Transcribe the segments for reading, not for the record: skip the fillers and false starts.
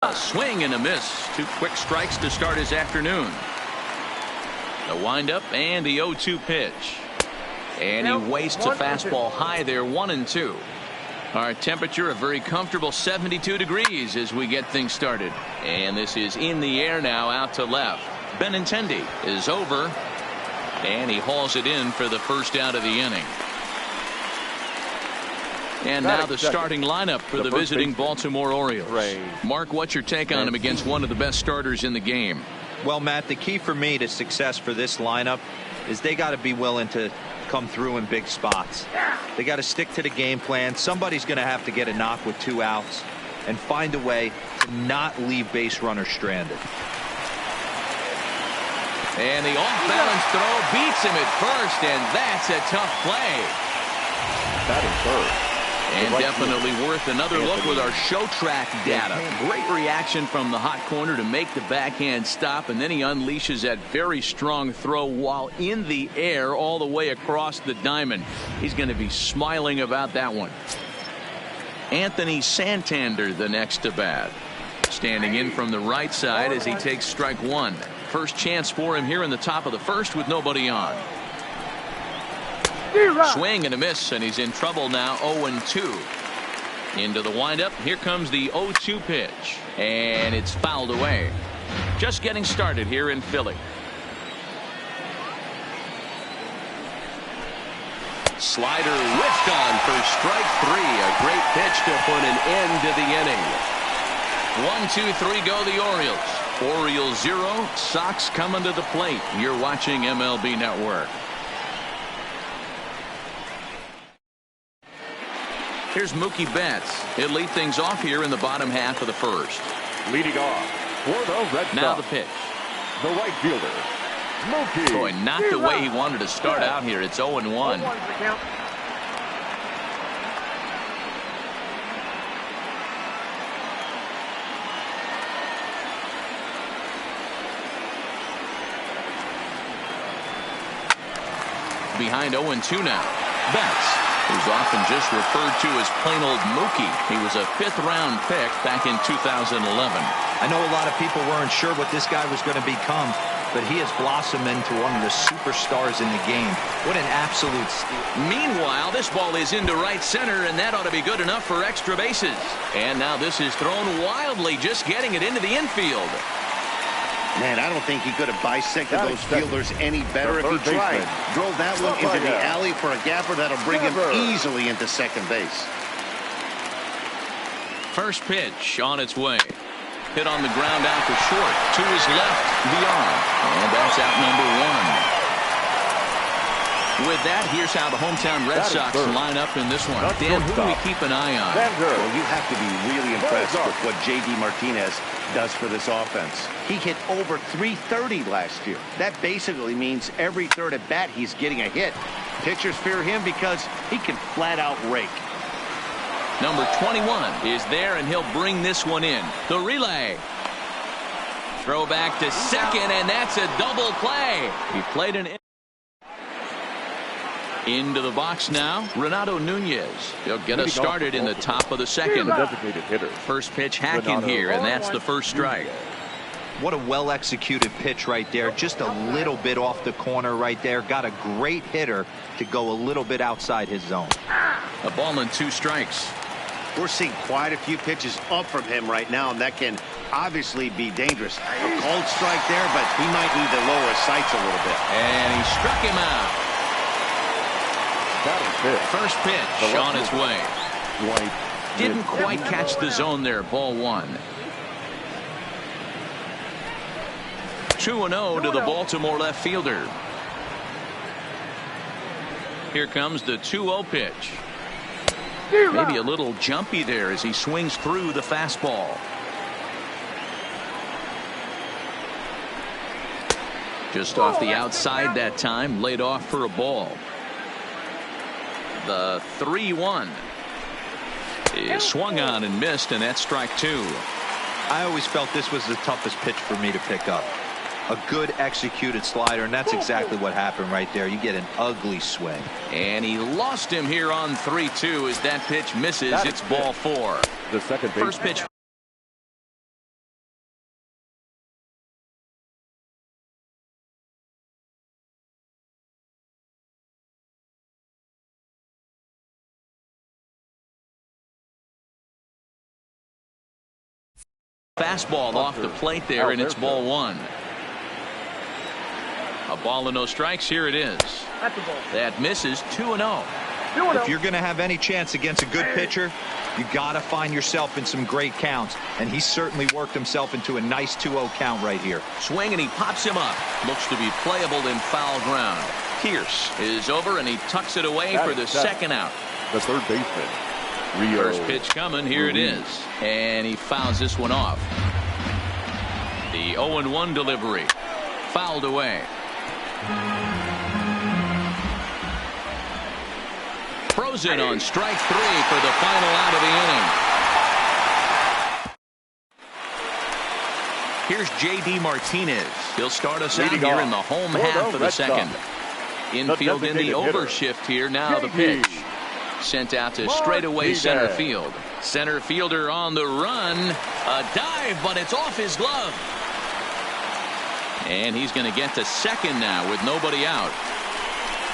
A swing and a miss. 2 quick strikes to start his afternoon. The windup and the 0-2 pitch. And he wastes a fastball high there, 1-2. Our temperature a very comfortable 72 degrees as we get things started. And this is in the air now, out to left. Benintendi is over. And he hauls it in for the first out of the inning. And now the starting lineup for the visiting Baltimore Orioles. Mark, what's your take on him against one of the best starters in the game? Well, Matt, the key for me to success for this lineup is they got to be willing to come through in big spots. They got to stick to the game plan. Somebody's going to have to get a knock with 2 outs and find a way to not leave base runners stranded. And the off-balance throw beats him at first, and that's a tough play. That is third. And definitely worth another look with our show track data. Great reaction from the hot corner to make the backhand stop, and then he unleashes that very strong throw while in the air all the way across the diamond. He's going to be smiling about that one. Anthony Santander the next to bat. Standing in from the right side as he takes strike 1. First chance for him here in the top of the first with nobody on. Swing and a miss, and he's in trouble now. 0-2. Into the windup. Here comes the 0-2 pitch, and it's fouled away. Just getting started here in Philly. Slider whiffed on for strike 3. A great pitch to put an end to the inning. 1-2-3 go the Orioles. Orioles 0. Sox coming to the plate. You're watching MLB Network. Here's Mookie Betts. He'll lead things off here in the bottom half of the first. Leading off for the Red Sox. Now the pitch. The right fielder, Mookie. Boy, not the way he wanted to start out here. It's 0-1. Behind 0-2 now. Betts, who's often just referred to as plain old Mookie. He was a 5th-round pick back in 2011. I know a lot of people weren't sure what this guy was going to become, but he has blossomed into one of the superstars in the game. What an absolute steal. Meanwhile, this ball is into right center, and that ought to be good enough for extra bases. And now this is thrown wildly, just getting it into the infield. Man, I don't think he could have bisected those fielders any better if he tried. Drove that one into the alley for a gapper that'll bring him easily into second base. First pitch on its way. Hit on the ground out to short. To his left, beyond. And that's out number 1. With that, here's how the hometown Red Sox line up in this one. Dan, who do we keep an eye on? Well, you have to be really impressed with what J.D. Martinez does for this offense. He hit over .330 last year. That basically means every third at bat he's getting a hit. Pitchers fear him because he can flat out rake. Number 21 is there, and he'll bring this one in. The relay. Throw back to second, and that's a double play. He played an into the box now. Renato Nunez. He'll get us started in the top of the second. Designated hitter. First pitch hacking here, and that's the first strike. What a well-executed pitch right there. Just a little bit off the corner right there. Got a great hitter to go a little bit outside his zone. A ball and 2 strikes. We're seeing quite a few pitches up from him right now, and that can obviously be dangerous. A cold strike there, but he might need to lower his sights a little bit. And he struck him out. First pitch on its way. Didn't quite catch the zone there. Ball 1. 2-0 to the Baltimore left fielder. Here comes the 2-0 pitch. Maybe a little jumpy there as he swings through the fastball. Just off the outside that time. Laid off for a ball. The 3-1 is swung on and missed, and that's strike 2. I always felt this was the toughest pitch for me to pick up. A good executed slider, and that's exactly what happened right there. You get an ugly swing. And he lost him here on 3-2 as that pitch misses. It's ball 4. The second First pitch Fastball off the plate there, and it's ball one. A ball and no strikes. Here it is. That misses. 2-0. If you're going to have any chance against a good pitcher, you got to find yourself in some great counts, and he certainly worked himself into a nice 2-0 count right here. Swing, and he pops him up. Looks to be playable in foul ground. Pierce is over, and he tucks it away for the second out. The third baseman, Rio. First pitch coming. Here it is, and he fouls this one off. The 0-1 delivery fouled away. Frozen on strike 3 for the final out of the inning. Here's J.D. Martinez. He'll start us out here in the home half of the second. Infield in the overshift here. Now the pitch. Sent out to straightaway center field. Center fielder on the run. A dive, but it's off his glove. And he's going to get to second now with nobody out.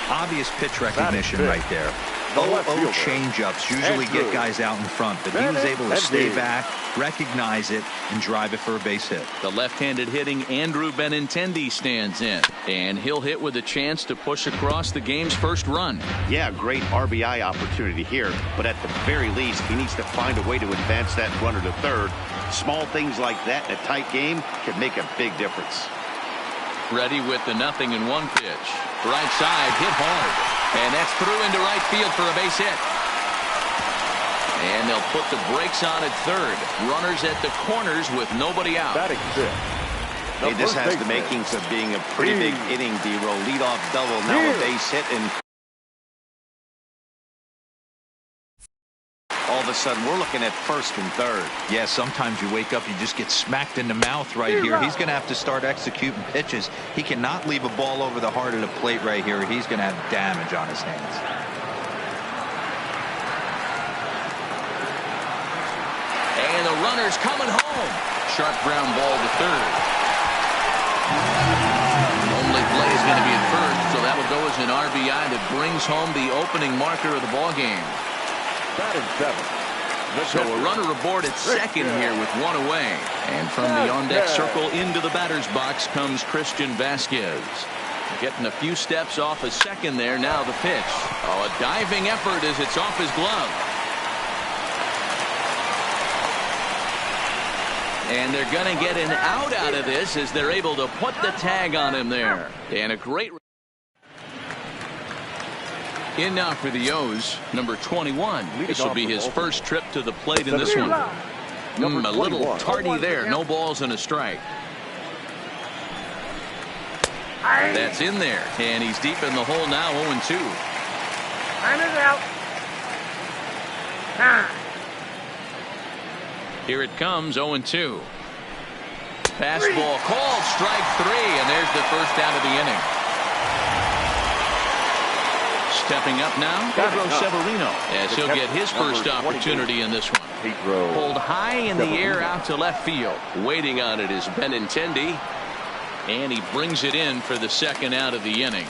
Obvious pitch recognition right there. 0-0 changeups usually get guys out in front, but he was able to stay back, recognize it, and drive it for a base hit. The left-handed hitting Andrew Benintendi stands in, and he'll hit with a chance to push across the game's first run. Yeah, great RBI opportunity here, but at the very least, he needs to find a way to advance that runner to third. Small things like that in a tight game can make a big difference. Ready with the 0-1 pitch. Right side, hit hard. And that's through into right field for a base hit. And they'll put the brakes on at third. Runners at the corners with nobody out. Batting fifth. Hey, this has the makings of being a pretty big inning, D-roll. Leadoff double, now a base hit, and all of a sudden we're looking at first and third. Yeah, sometimes you wake up, you just get smacked in the mouth right here. He's going to have to start executing pitches. He cannot leave a ball over the heart of the plate right here. He's going to have damage on his hands. And the runner's coming home. Sharp ground ball to third. Only play is going to be at first, so that will go as an RBI that brings home the opening marker of the ball game. Batting seventh. So a runner aboard at second here with one away. And from the on-deck circle into the batter's box comes Christian Vasquez. Getting a few steps off a second there. Now the pitch. Oh, a diving effort as it's off his glove. And they're going to get an out of this as they're able to put the tag on him there. And a great... In now for the O's, number 21. This will be his first trip to the plate in this one. A little tardy there. No balls and a strike. That's in there. And he's deep in the hole now, 0-2. Time is out. Here it comes, 0-2. Fastball called, strike 3, and there's the first out of the inning. Stepping up now, Pedro Severino, as he'll get his first opportunity in this one. Pulled high in the air out to left field. Waiting on it is Benintendi, and he brings it in for the second out of the inning.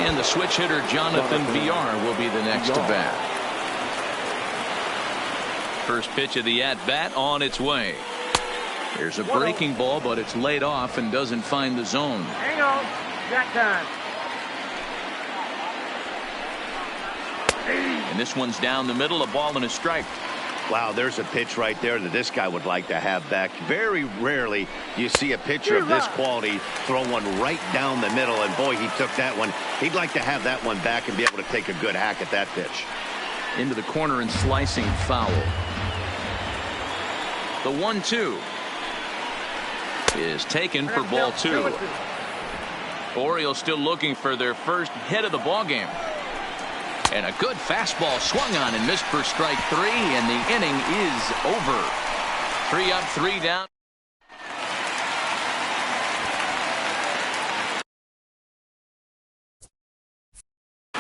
And the switch hitter Jonathan VR will be the next to bat. First pitch of the at-bat on its way. There's a breaking ball, but it's laid off and doesn't find the zone. Hang on. That time. And this one's down the middle, a ball and a strike. Wow, there's a pitch right there that this guy would like to have back. Very rarely you see a pitcher of this quality throw one right down the middle, and boy, he took that one. He'd like to have that one back and be able to take a good hack at that pitch. Into the corner and slicing foul. The 1-2 is taken for ball 2. Orioles still looking for their first hit of the ball game. And a good fastball swung on and missed for strike 3, and the inning is over. 3 up, 3 down.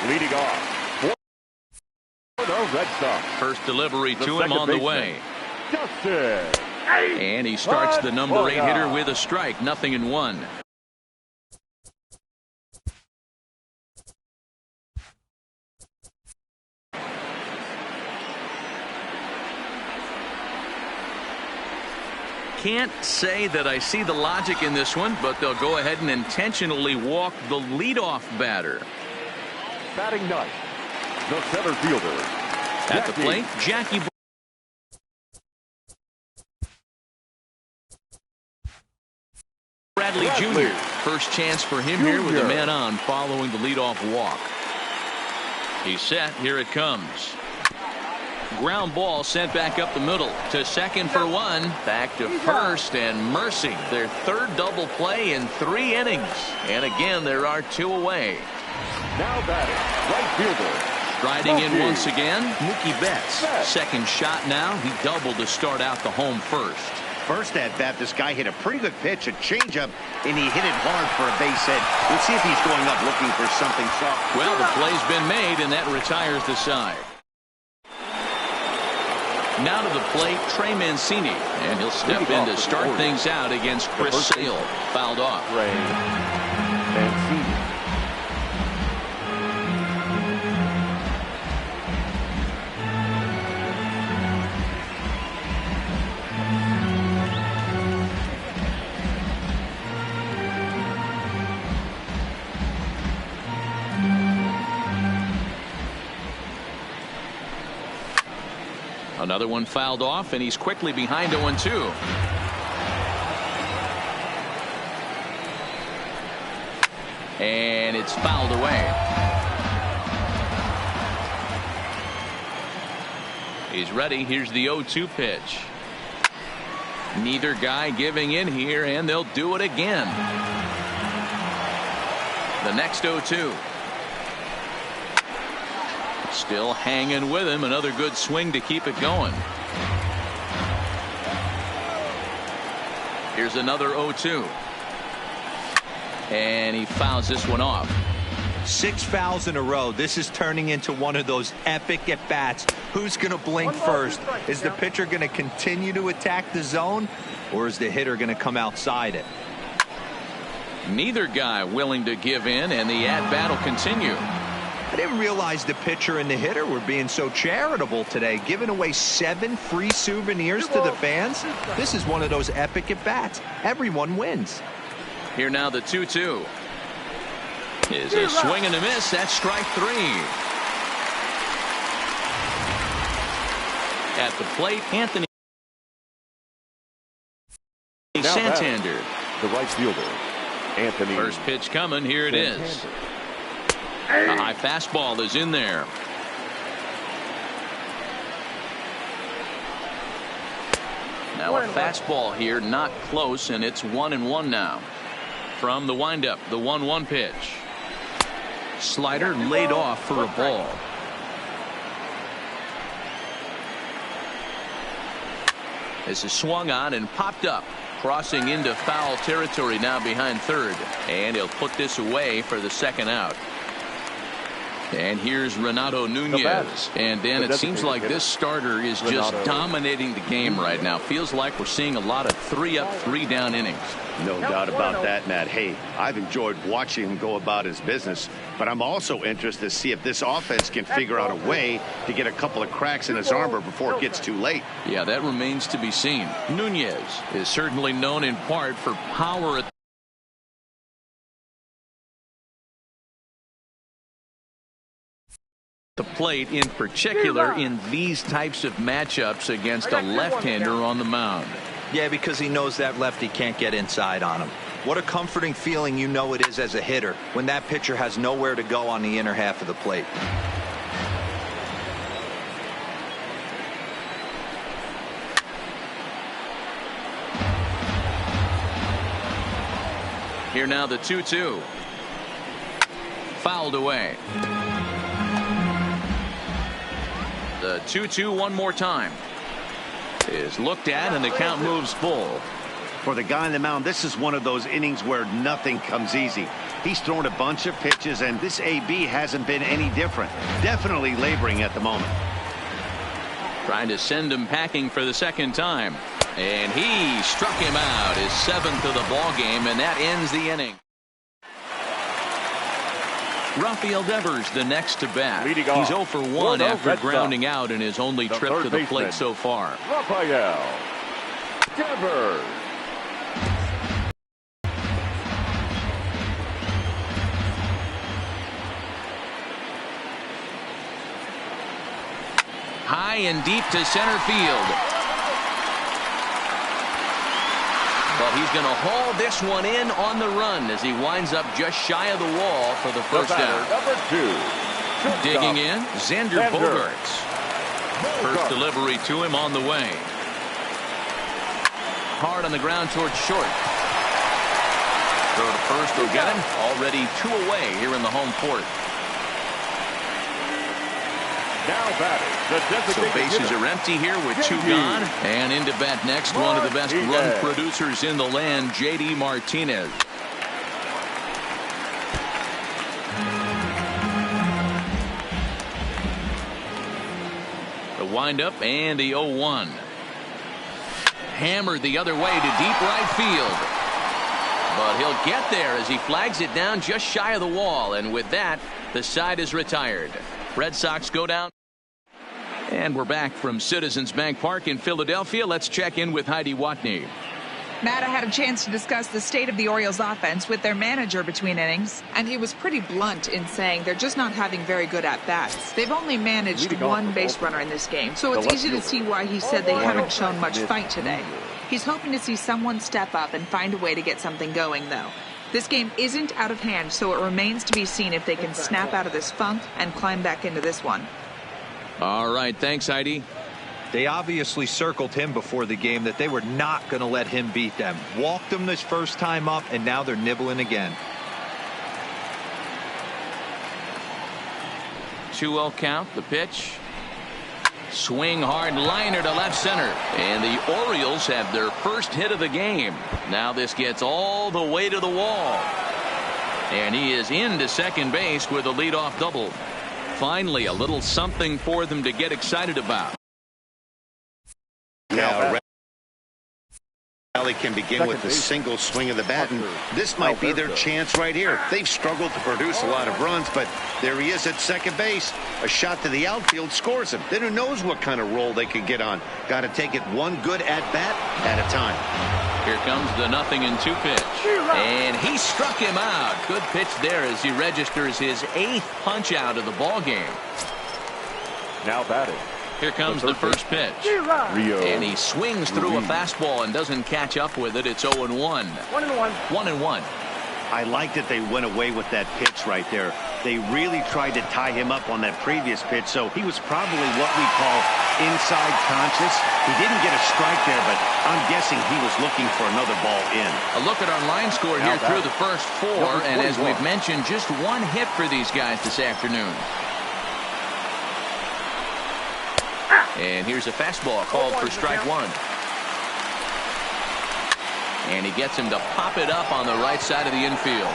Leading off for the Red Sox. First delivery to him on the way. Justin. And he starts the number 8 hitter with a strike. 0-1. Can't say that I see the logic in this one, but they'll go ahead and intentionally walk the leadoff batter. Batting ninth, the center fielder. At the plate, Jackie. Bradley Jr. First chance for him here with a man on following the leadoff walk. He's set. Here it comes. Ground ball sent back up the middle to second for 1. Back to first, and mercy. Their third double play in 3 innings. And again, there are 2 away. Now batting, right fielder. Striding in once again, Mookie Betts. Second shot now. He doubled to start out the home first. First at bat, this guy hit a pretty good pitch, a changeup, and he hit it hard for a base hit. Let's see if he's going up looking for something soft. Well, the play's been made, and that retires the side. Now to the plate, Trey Mancini, and he'll step in to start things out against Chris Sale. Fouled off. Trey Mancini. Another one fouled off, and he's quickly behind 0-2. And it's fouled away. He's ready. Here's the 0-2 pitch. Neither guy giving in here, and they'll do it again. The next 0-2. Still hanging with him. Another good swing to keep it going. Here's another 0-2. And he fouls this one off. 6 fouls in a row. This is turning into one of those epic at-bats. Who's going to blink first? Is the pitcher going to continue to attack the zone, or is the hitter going to come outside it? Neither guy willing to give in, and the at-bat will continue. I didn't realize the pitcher and the hitter were being so charitable today, giving away 7 free souvenirs to the fans. This is one of those epic at-bats. Everyone wins. Here now the 2-2. Is a swing and a miss. That's strike 3. At the plate, Anthony Santander. The right fielder, Anthony. First pitch coming. Here it is. A high fastball is in there. Now a fastball here, not close, and it's 1-1 now. From the windup, the 1-1 pitch. Slider laid off for a ball. This is swung on and popped up, crossing into foul territory now behind third, and he'll put this away for the second out. And here's Renato Nunez. And Dan, it seems like this starter is just dominating the game right now. Feels like we're seeing a lot of 3-up, 3-down innings. No doubt about that, Matt. Hey, I've enjoyed watching him go about his business, but I'm also interested to see if this offense can figure out a way to get a couple of cracks in his armor before it gets too late. Yeah, that remains to be seen. Nunez is certainly known in part for power at the plate, in particular in these types of matchups against a left-hander on the mound. Yeah, because he knows that lefty can't get inside on him. What a comforting feeling you know it is as a hitter when that pitcher has nowhere to go on the inner half of the plate. Here now the 2-2. Fouled away. The 2-2 one more time is looked at, and the count moves full. For the guy on the mound, this is one of those innings where nothing comes easy. He's thrown a bunch of pitches, and this AB hasn't been any different. Definitely laboring at the moment. Trying to send him packing for the second time. And he struck him out, his 7th of the ball game, and that ends the inning. Rafael Devers the next to bat. He's 0 for 1 after grounding out in his only trip to the plate so far. Rafael Devers. High and deep to center field. But he's going to haul this one in on the run as he winds up just shy of the wall for the first down. Number 2. Digging in, Xander Bogaerts. First delivery to him on the way. Hard on the ground towards short. Throw to first will get him. Already 2 away here in the home fourth. Now batting. So bases are empty here with 2 gone. And into bat next, one of the best run producers in the land, JD Martinez. The windup and the 0-1. Hammered the other way to deep right field. But he'll get there as he flags it down just shy of the wall. And with that, the side is retired. Red Sox go down. And we're back from Citizens Bank Park in Philadelphia. Let's check in with Heidi Watney. Matt, I had a chance to discuss the state of the Orioles offense with their manager between innings, and he was pretty blunt in saying they're just not having very good at-bats. They've only managed 1 base runner in this game, so it's easy to see why he said they haven't shown much fight today. He's hoping to see someone step up and find a way to get something going, though. This game isn't out of hand, so it remains to be seen if they can snap out of this funk and climb back into this one. All right, thanks, Heidi. They obviously circled him before the game that they were not going to let him beat them. Walked him this first time up, and now they're nibbling again. 2-0 count, the pitch. Swing hard liner to left center. And the Orioles have their first hit of the game. Now this gets all the way to the wall. And he is into second base with a leadoff double. Finally, a little something for them to get excited about. Now, Rally can begin with a single swing of the bat, and this might be their chance right here. They've struggled to produce a lot of runs, but there he is at second base. A shot to the outfield scores him. Then who knows what kind of roll they could get on. Got to take it one good at-bat at a time. Here comes the 0-2 pitch. And he struck him out. Good pitch there as he registers his 8th punch out of the ball game. Now batting. Here comes the first pitch. And he swings through a fastball and doesn't catch up with it. It's 0-1. 1-1. I like that they went away with that pitch right there. They really tried to tie him up on that previous pitch, so he was probably what we call inside conscious. He didn't get a strike there, but I'm guessing he was looking for another ball in. A look at our line score here through the first 4, and as we've mentioned, just 1 hit for these guys this afternoon. And here's a fastball called for strike 1. And he gets him to pop it up on the right side of the infield.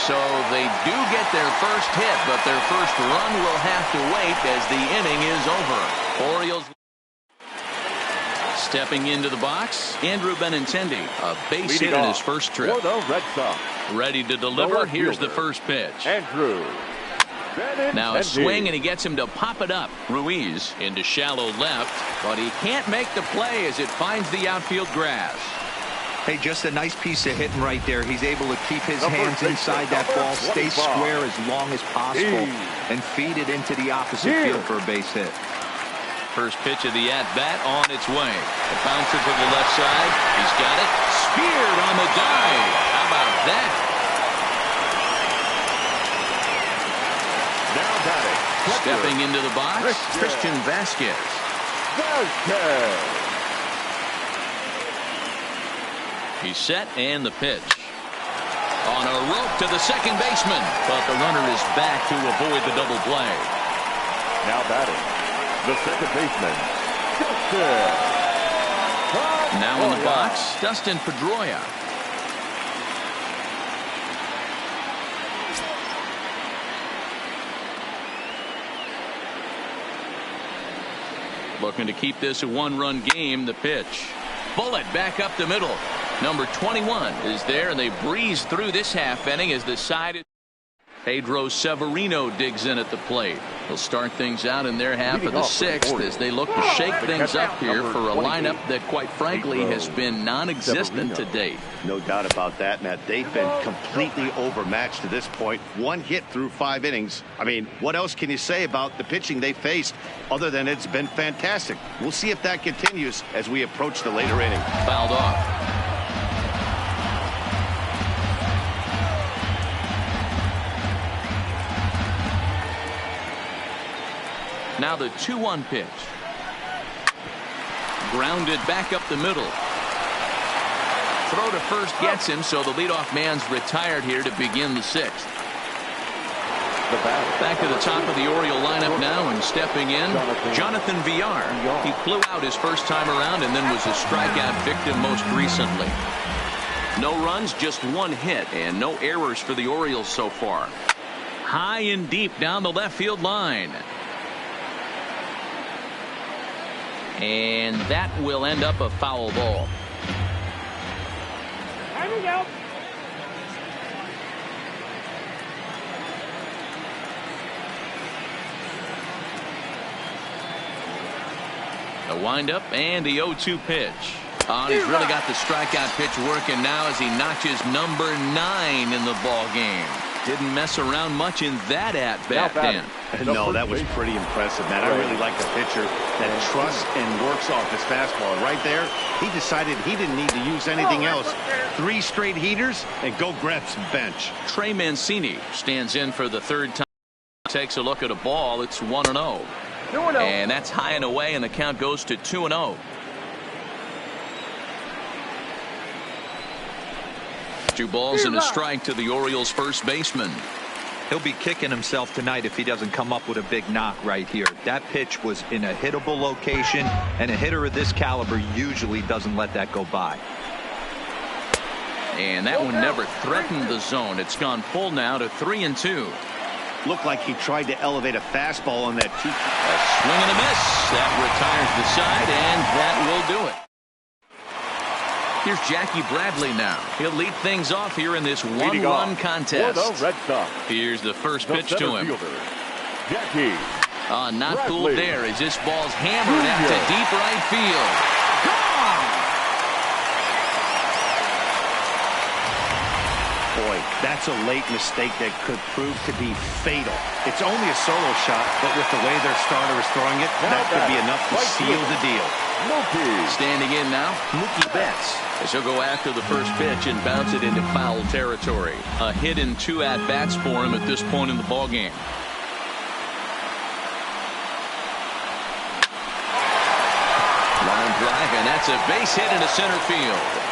So they do get their first hit, but their first run will have to wait as the inning is over. Orioles stepping into the box, Andrew Benintendi, a base hit in his first trip. For the Red Sox. Ready to deliver. Here's the first pitch. Andrew Benintendi. Now a swing, and he gets him to pop it up. Ruiz into shallow left, but he can't make the play as it finds the outfield grass. Hey, just a nice piece of hitting right there. He's able to keep his hands inside that ball, stay square as long as possible, and feed it into the opposite field for a base hit. First pitch of the at-bat on its way. A bouncer to the left side. He's got it. Speared on the dive. How about that? Now batting. Stepping into the box, Christian Vasquez. He's set, and the pitch. On a rope to the second baseman, but the runner is back to avoid the double play. Now batting, the second baseman, Dustin. Now in the box, Dustin Pedroia. Looking to keep this a one-run game. The pitch. Bullet back up the middle. Number 21 is there, and they breeze through this half inning as the side. Pedro Severino digs in at the plate. He'll start things out in their half of the sixth as they look to shake things up here for a lineup that, quite frankly, has been non-existent to date. No doubt about that, Matt. They've been completely overmatched to this point. One hit through 5 innings. I mean, what else can you say about the pitching they faced other than it's been fantastic? We'll see if that continues as we approach the later inning. Fouled off. Now the 2-1 pitch. Grounded back up the middle. Throw to first gets him, so the leadoff man's retired here to begin the sixth. Back to the top of the Oriole lineup now, and stepping in, Jonathan Villar. He flew out his first time around and then was a strikeout victim most recently. No runs, just 1 hit, and no errors for the Orioles so far. High and deep down the left field line. And that will end up a foul ball. There we go. A windup and the 0-2 pitch. Oh, he's really got the strikeout pitch working now as he notches number 9 in the ball game. Didn't mess around much in that at-bat, Dan. No, that was pretty impressive, man. I really like the pitcher that trusts and works off his fastball. Right there, he decided he didn't need to use anything else. 3 straight heaters and go grab some bench. Trey Mancini stands in for the third time. Takes a look at a ball. It's 1-0. And that's high and away, and the count goes to 2-0. Two balls and a strike to the Orioles first baseman. He'll be kicking himself tonight if he doesn't come up with a big knock right here. That pitch was in a hittable location, and a hitter of this caliber usually doesn't let that go by. And that one never threatened the zone. It's gone full now to 3-2. Looked like he tried to elevate a fastball on that 2. A swing and a miss. That retires the side, and that will do it. Here's Jackie Bradley now. He'll lead things off here in this one-run contest. Here's the first pitch to him. Jackie. Not fooled there as this ball's hammered out to deep right field. Gone! Boy, that's a late mistake that could prove to be fatal. It's only a solo shot, but with the way their starter is throwing it, that could be enough to seal the deal. Standing in now, Mookie Betts, as he'll go after the first pitch and bounce it into foul territory. A hit in 2 at-bats for him at this point in the ballgame. Line drive, and that's a base hit into center field.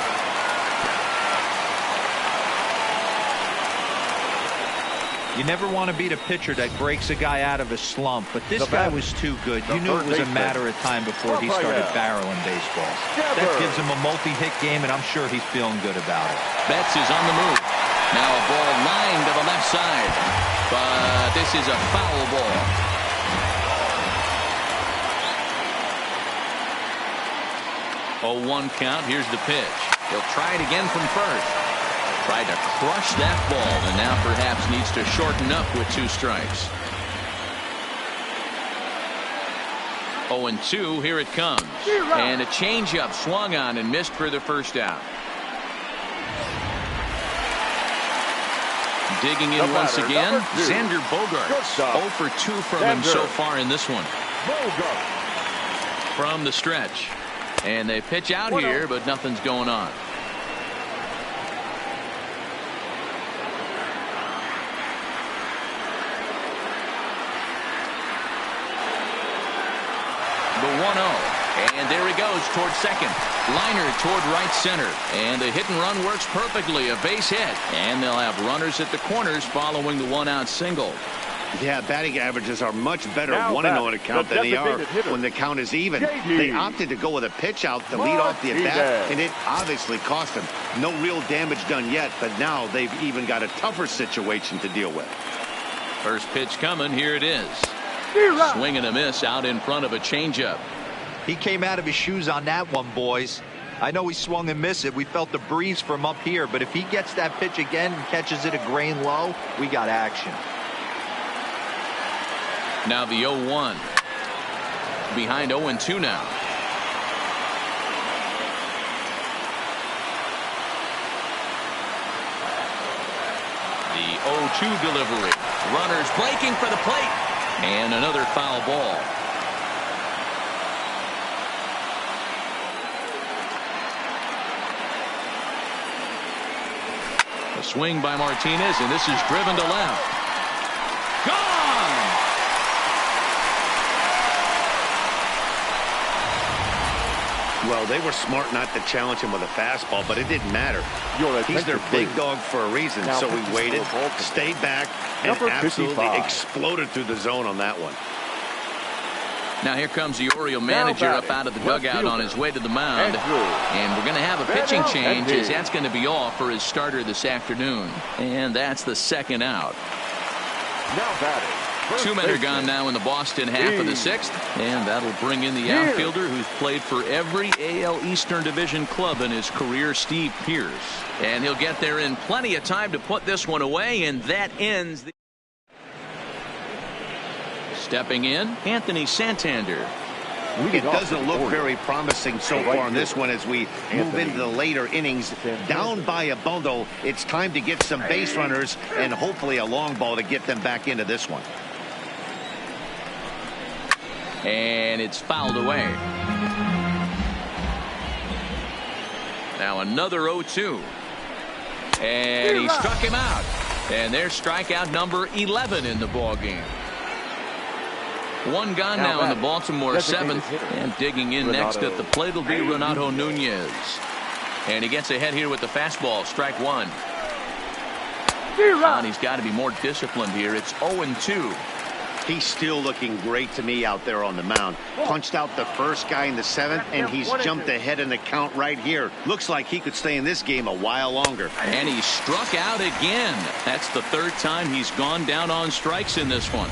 You never want to beat a pitcher that breaks a guy out of a slump, but this guy was too good. You knew it was a matter of time before he started barreling baseballs. That gives him a multi-hit game, and I'm sure he's feeling good about it. Betts is on the move. Now a ball lined to the left side, but this is a foul ball. Oh, 1 count. Here's the pitch. He'll try it again from first. Tried to crush that ball, and now perhaps needs to shorten up with 2 strikes. 0-2. Here it comes. And a changeup swung on and missed for the first out. Digging in once again, Xander Bogaerts. 0 for 2 from him so far in this one. From the stretch. And they pitch out here, but nothing's going on. The 1-0. And there he goes toward second. Liner toward right center. And the hit and run works perfectly. A base hit. And they'll have runners at the corners following the 1-out single. Yeah, batting averages are much better Now 1-0 in a count than they are hitter. when the count is even. JD. They opted to go with a pitch out to lead off the at-bat, and it obviously cost them. No real damage done yet, but now they've even got a tougher situation to deal with. First pitch coming. Here it is. Swing and a miss out in front of a changeup. He came out of his shoes on that one, boys. I know he swung and missed it. We felt the breeze from up here, but if he gets that pitch again and catches it a grain low, we got action. Now the 0-1. Behind 0-2 now. The 0-2 delivery. Runners breaking for the plate. And another foul ball. A swing by Martinez, and this is driven to left. Gone! Well, they were smart not to challenge him with a fastball, but it didn't matter. He's their big dog for a reason, Now so we waited, stayed back, and Number absolutely 55. exploded through the zone on that one. Now here comes the Oriole manager up out of the dugout on his way to the mound. And we're going to have a pitching change as that's going to be off for his starter this afternoon. And that's the second out. Now batting. 2 men are gone now in the Boston half of the 6th. And that'll bring in the outfielder who's played for every AL Eastern Division club in his career, Steve Pearce. And he'll get there in plenty of time to put this one away, and that ends the... Stepping in, Anthony Santander. It doesn't look very promising so far in this one as we move into the later innings. Down by a bundle, it's time to get some base runners and hopefully a long ball to get them back into this one. And it's fouled away. Now another 0-2. And he struck him out. And there's strikeout number 11 in the ball game. 1 gone now in the Baltimore 7th. And digging in next at the plate will be Renato Nunez. And he gets ahead here with the fastball. Strike 1. And he's got to be more disciplined here. It's 0-2. He's still looking great to me out there on the mound. Punched out the first guy in the 7th, and he's jumped ahead in the count right here. Looks like he could stay in this game a while longer. And he struck out again. That's the 3rd time he's gone down on strikes in this one.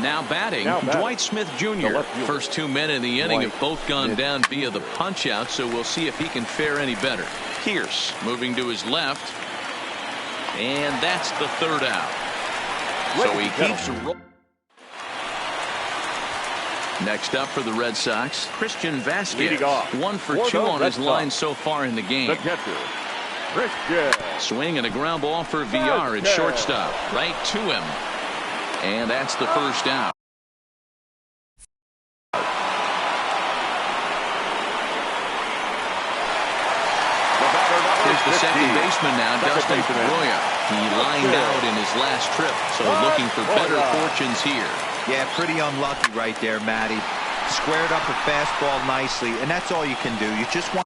Now batting, Dwight Smith Jr. First 2 men in the inning have both gone down via the punch out, so we'll see if he can fare any better. Pierce moving to his left. And that's the 3rd out. So he keeps rolling. Next up for the Red Sox, Christian Vasquez. 1 for 2 on his line so far in the game. The catcher, Christian. Swing and a ground ball for VR at shortstop. Right to him. And that's the first out. Here's the second baseman now, Dustin Pedroia. He lined out in his last trip, so looking for better fortunes here. Yeah, pretty unlucky right there, Matty. Squared up a fastball nicely, and that's all you can do. You just want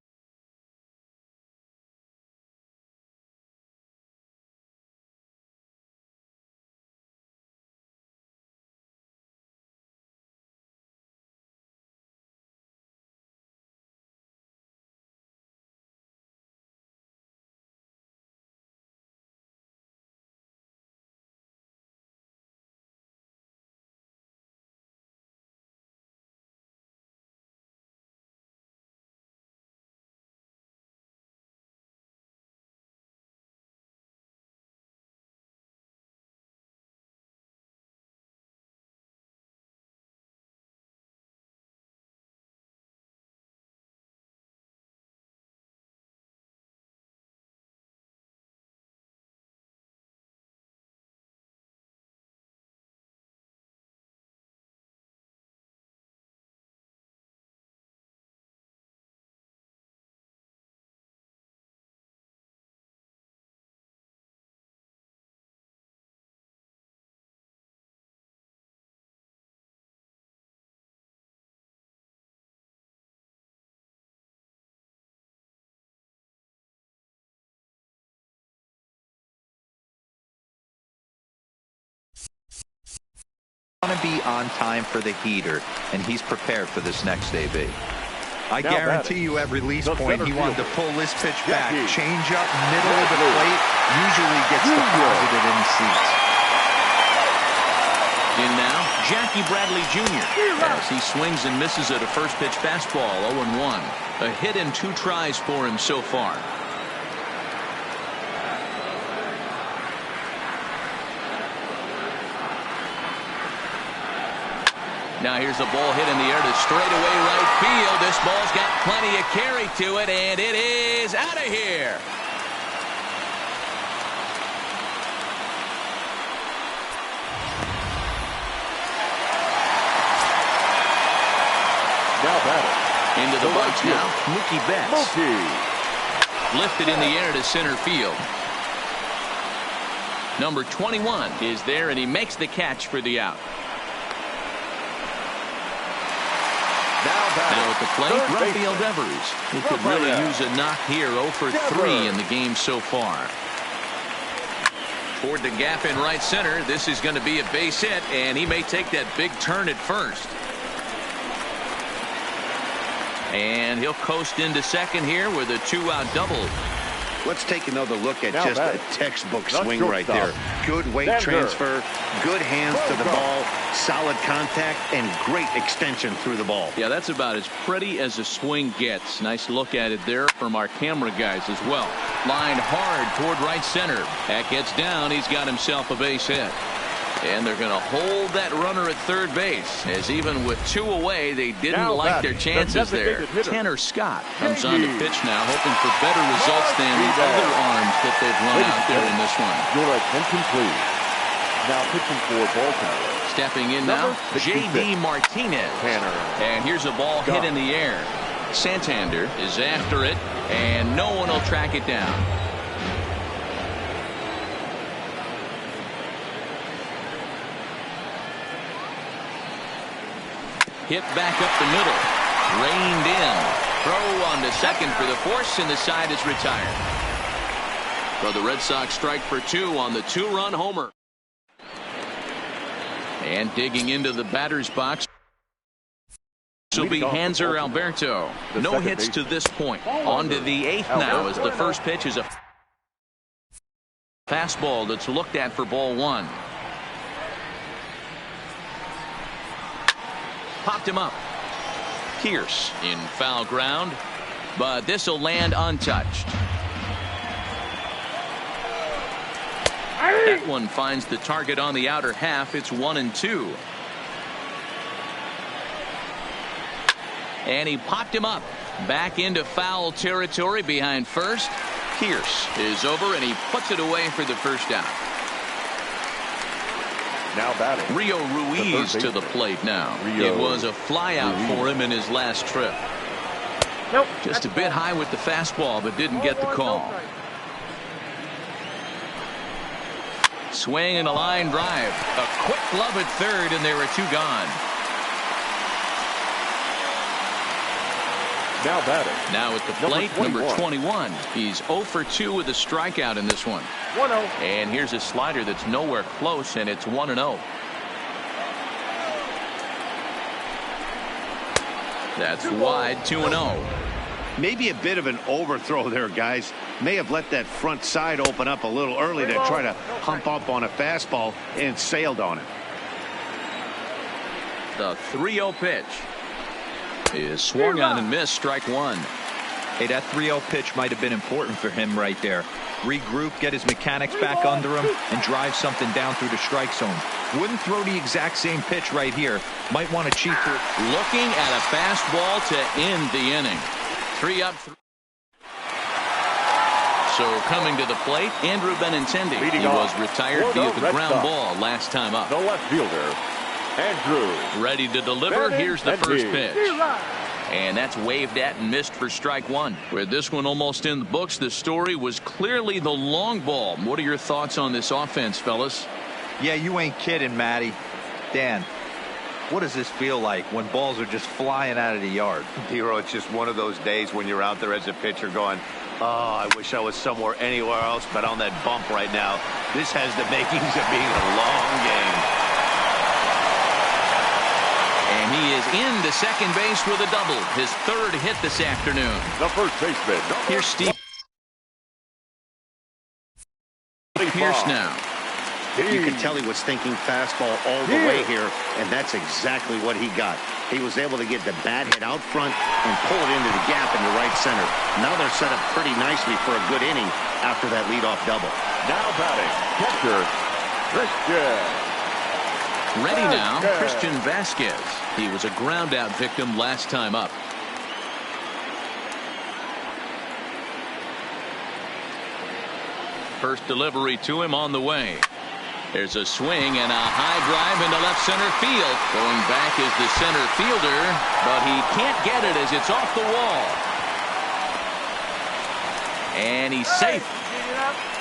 to be on time for the heater, and he's prepared for this next AB. I guarantee you at release point he wanted to pull this pitch back. Change up middle of the plate usually gets deposited in the seats. In now, Jackie Bradley Jr. as he swings and misses at a first pitch fastball, 0-1. A hit and 2 tries for him so far. Now here's a ball hit in the air to straightaway right field. This ball's got plenty of carry to it, and it is out of here. Now batting. Into the box now, Mookie Betts. Lifted in the air to center field. Number 21 is there, and he makes the catch for the out. Now at the plate, Rafael Devers, who could really use a knock here. 0 for 3 in the game so far. Toward the gap in right center. This is going to be a base hit, and he may take that big turn at first. And he'll coast into second here with a 2-out double. Let's take another look at just a textbook swing right there. Good weight transfer, good hands to the ball, solid contact, and great extension through the ball. Yeah, that's about as pretty as a swing gets. Nice look at it there from our camera guys as well. Lined hard toward right center. That gets down. He's got himself a base hit. And they're going to hold that runner at third base, as even with 2 away, they didn't like their chances there. Tanner Scott comes on to pitch now, hoping for better results than the other arms that they've run out there in this one. Your attention, please. Now pitching for Baltimore. Stepping in now, J.D. Martinez. And here's a ball hit in the air. Santander is after it, and no one will track it down. Hit back up the middle. Reined in. Throw on to second for the force, and the side is retired. So the Red Sox strike for 2 on the 2-run homer. And digging into the batter's box will be Hanser Alberto. No hits to this point. On to the 8th now, as the first pitch is a fastball that's looked at for ball 1. Popped him up. Pierce in foul ground, but this will land untouched. That one finds the target on the outer half. It's 1-2. And he popped him up back into foul territory behind first. Pierce is over, and he puts it away for the first out. Now batting. Rio Ruiz to the plate now. It was a flyout for him in his last trip. Nope. Just a bit high with the fastball, but didn't get the call. Swing and a line drive. A quick glove at third, and there are 2 gone. Now batting. Now at the plate, number 21. He's 0 for 2 with a strikeout in this one. 1-0. And here's a slider that's nowhere close, and it's 1-0. That's wide, 2-0. Maybe a bit of an overthrow there, guys. May have let that front side open up a little early to try to hump up on a fastball and sailed on it. The 3-0 pitch is swung on and missed, strike 1. Hey, that 3-0 pitch might have been important for him right there. Regroup, get his mechanics back under him, and drive something down through the strike zone. Wouldn't throw the exact same pitch right here. Might want to cheat through. Looking at a fastball to end the inning. 3 up. So coming to the plate, Andrew Benintendi. He was retired via the ground ball last time up. The left fielder, Andrew. Ready to deliver. Here's the first pitch. And that's waved at and missed for strike 1. With this one almost in the books, the story was clearly the long ball. What are your thoughts on this offense, fellas? Yeah, you ain't kidding, Matty. Dan, what does this feel like when balls are just flying out of the yard? Hero, it's just one of those days when you're out there as a pitcher going, oh, I wish I was somewhere anywhere else but on that bump right now. This has the makings of being a long game. to second base with a double, his third hit this afternoon. The first baseman. Here's Steve Pierce now. You can tell he was thinking fastball all the way here, and that's exactly what he got. He was able to get the bat hit out front and pull it into the gap in the right center. Now they're set up pretty nicely for a good inning after that leadoff double. Now batting, catcher, Christian. Ready now, Christian Vasquez. He was a ground-out victim last time up. First delivery to him on the way. There's a swing and a high drive into left center field. Going back is the center fielder, but he can't get it as it's off the wall. And he's safe.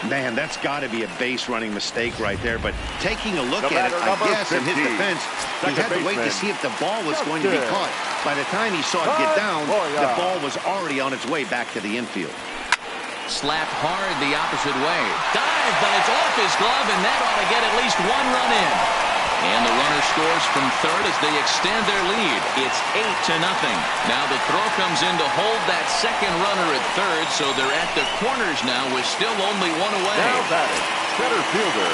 Man, that's got to be a base running mistake right there. But taking a look at it, I guess, in his defense, he had to wait to see if the ball was going to be caught. By the time he saw it get down, the ball was already on its way back to the infield. Slapped hard the opposite way. Dive, but it's off his glove, and that ought to get at least one run in. And the runner scores from third as they extend their lead. It's 8-0. Now the throw comes in to hold that second runner at third, so they're at the corners now with still only one away. Now batting, center fielder.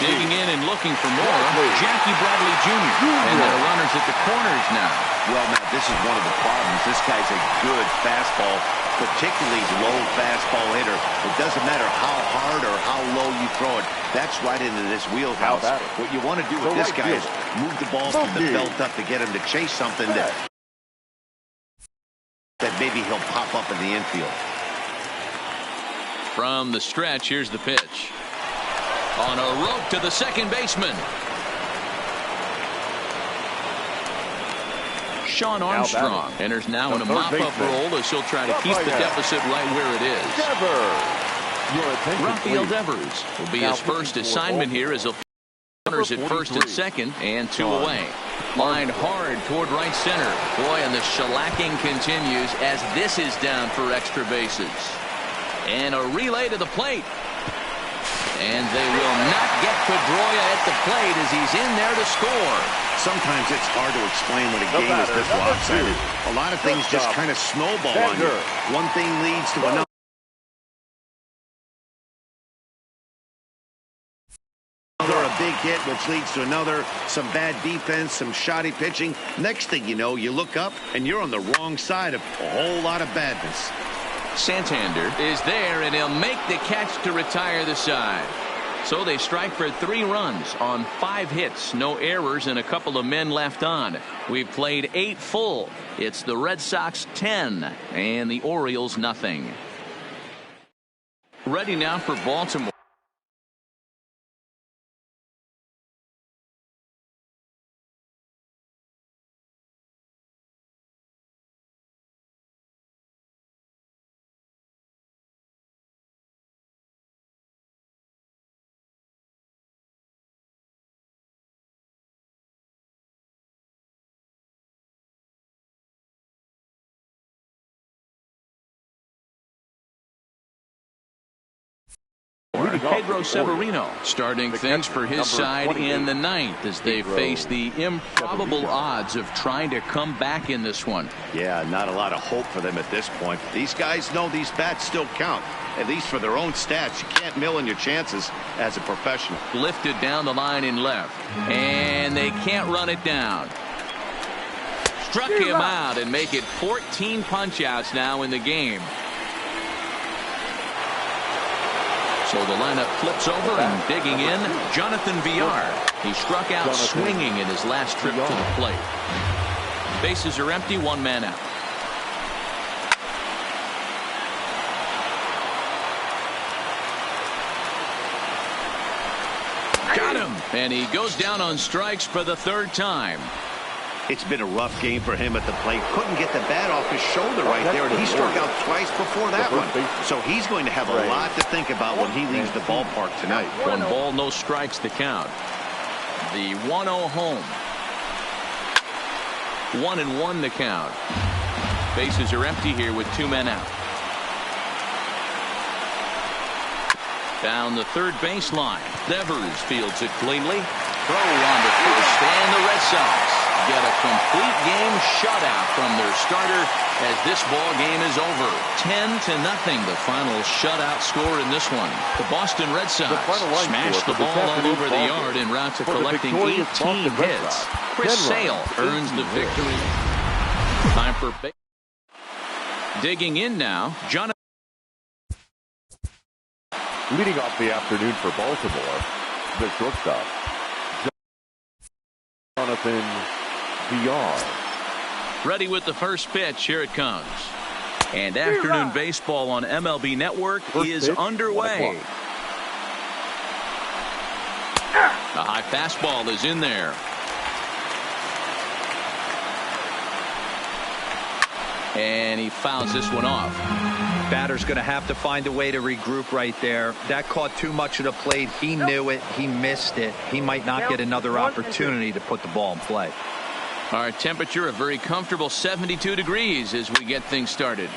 Digging in and looking for more, Jackie Bradley Jr. And the runners at the corners now. Well, Matt, this is one of the problems. This guy's a good fastball, particularly low fastball hitter. It doesn't matter how hard or how low you throw it. That's right into this wheelhouse. What you want to do with this guy is move the ball from the belt up to get him to chase something that maybe he'll pop up in the infield. From the stretch, here's the pitch. On a rope to the second baseman. Sean Armstrong enters now in a mop-up role as he'll try to keep the deficit right where it is. Rafael Devers will be his first assignment here as he'll runners at first and second and two away. Lined hard toward right center. Boy, and the shellacking continues as this is down for extra bases. And a relay to the plate. And they will not get Pedroia at the plate as he's in there to score. Sometimes it's hard to explain when a game is this lopsided. A lot of things just kind of snowball on you. One thing leads to another. A big hit, which leads to another. Some bad defense, some shoddy pitching. Next thing you know, you look up and you're on the wrong side of a whole lot of badness. Santander is there, and he'll make the catch to retire the side. So they strike for 3 runs on 5 hits, no errors, and a couple of men left on. We've played 8 full. It's the Red Sox 10 and the Orioles nothing. Ready now for Baltimore. Pedro Severino starting things for his side in the 9th as they face the improbable odds of trying to come back in this one. Yeah, not a lot of hope for them at this point. These guys know these bats still count, at least for their own stats. You can't mill in your chances as a professional. Lifted down the line in left, and they can't run it down. Struck him out and make it 14 punch-outs now in the game. So the lineup flips over and digging in, Jonathan Villar. He struck out swinging in his last trip to the plate. Bases are empty, 1 man out. Got him, and he goes down on strikes for the 3rd time. It's been a rough game for him at the plate. Couldn't get the bat off his shoulder right there, and he struck out twice before that one. So he's going to have a lot to think about when he leaves the ballpark tonight. 1 ball, no strikes to count. The 1-0 home. 1-1 to count. Bases are empty here with 2 men out. Down the 3rd baseline. Devers fields it cleanly. Throw on to first, and the Red Sox get a complete game shutout from their starter as this ball game is over. 10-0, the final shutout score in this one. The Boston Red Sox smashed the ball all over the yard en route to collecting 18 hits. Chris Sale earns the victory. Time for digging in now, Jonathan. Leading off the afternoon for Baltimore, the shortstop, Jonathan VR. Ready with the first pitch. Here it comes. And afternoon baseball on MLB Network is underway. A high fastball is in there. And he fouls this one off. Batter's going to have to find a way to regroup right there. That caught too much of the plate. He knew it. He missed it. He might not get another opportunity to put the ball in play. Our temperature a very comfortable 72 degrees as we get things started.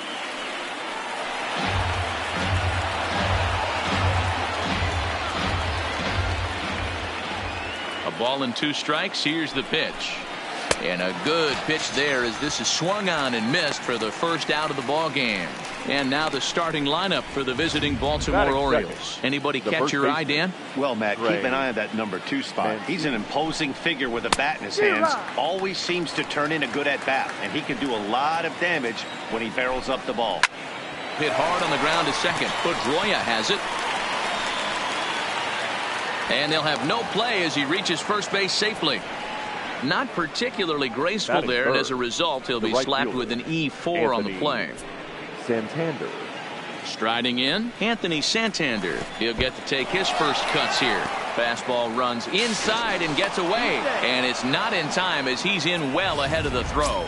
A ball and 2 strikes. Here's the pitch. And a good pitch there as this is swung on and missed for the first out of the ball game. And now the starting lineup for the visiting Baltimore Orioles. Anybody catch your eye, Dan? Well, Matt, keep an eye on that number 2 spot. He's an imposing figure with a bat in his hands. Always seems to turn in a good at-bat, and he can do a lot of damage when he barrels up the ball. Hit hard on the ground to second. Pedroia has it. And they'll have no play as he reaches first base safely. Not particularly graceful there, and as a result, he'll be slapped with an E4 on the play. Santander. Striding in, Anthony Santander. He'll get to take his first cuts here. Fastball runs inside and gets away, and it's not in time as he's in well ahead of the throw.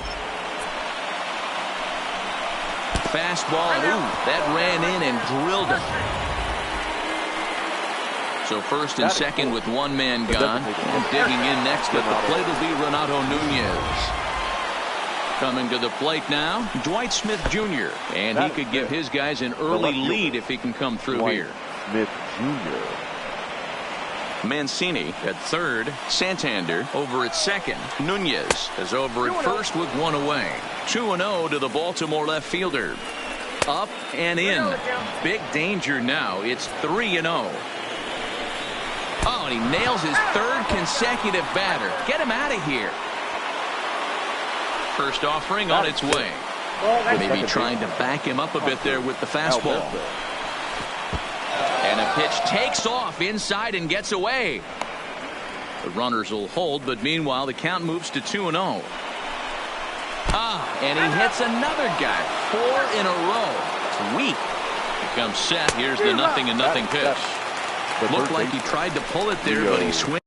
Fastball, and that ran in and drilled him. So first and second with one man gone. And digging in next at the plate will be Renato Nunez. Coming to the plate now, Dwight Smith Jr. And he could give his guys an early lead if he can come through here. Smith Jr. Mancini at third. Santander over at second. Nunez is over at first with one away. 2-0 to the Baltimore left fielder. Up and in. Big danger now. It's 3-0. Oh, and he nails his 3rd consecutive batter. Get him out of here. First offering on its way. Maybe trying to back him up a bit there with the fastball. And a pitch takes off inside and gets away. The runners will hold, but meanwhile the count moves to 2-0. And he hits another guy. 4 in a row. It's weak. He comes set. Here's the 0-0 pitch. Looked like he tried to pull it there, but he swings.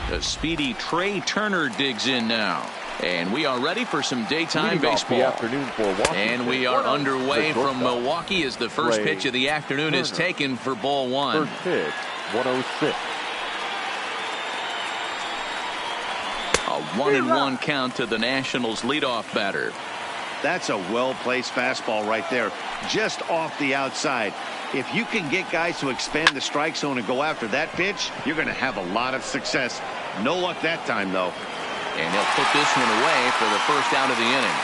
The speedy Trey Turner digs in now. And we are ready for some daytime baseball. Afternoon for and we are underway from Milwaukee as the first pitch of the afternoon is taken for ball one. First pitch, 106. A 1-1 count to the Nationals leadoff batter. That's a well-placed fastball right there, just off the outside. If you can get guys to expand the strike zone and go after that pitch, you're going to have a lot of success. No luck that time, though. And he'll put this one away for the first out of the inning.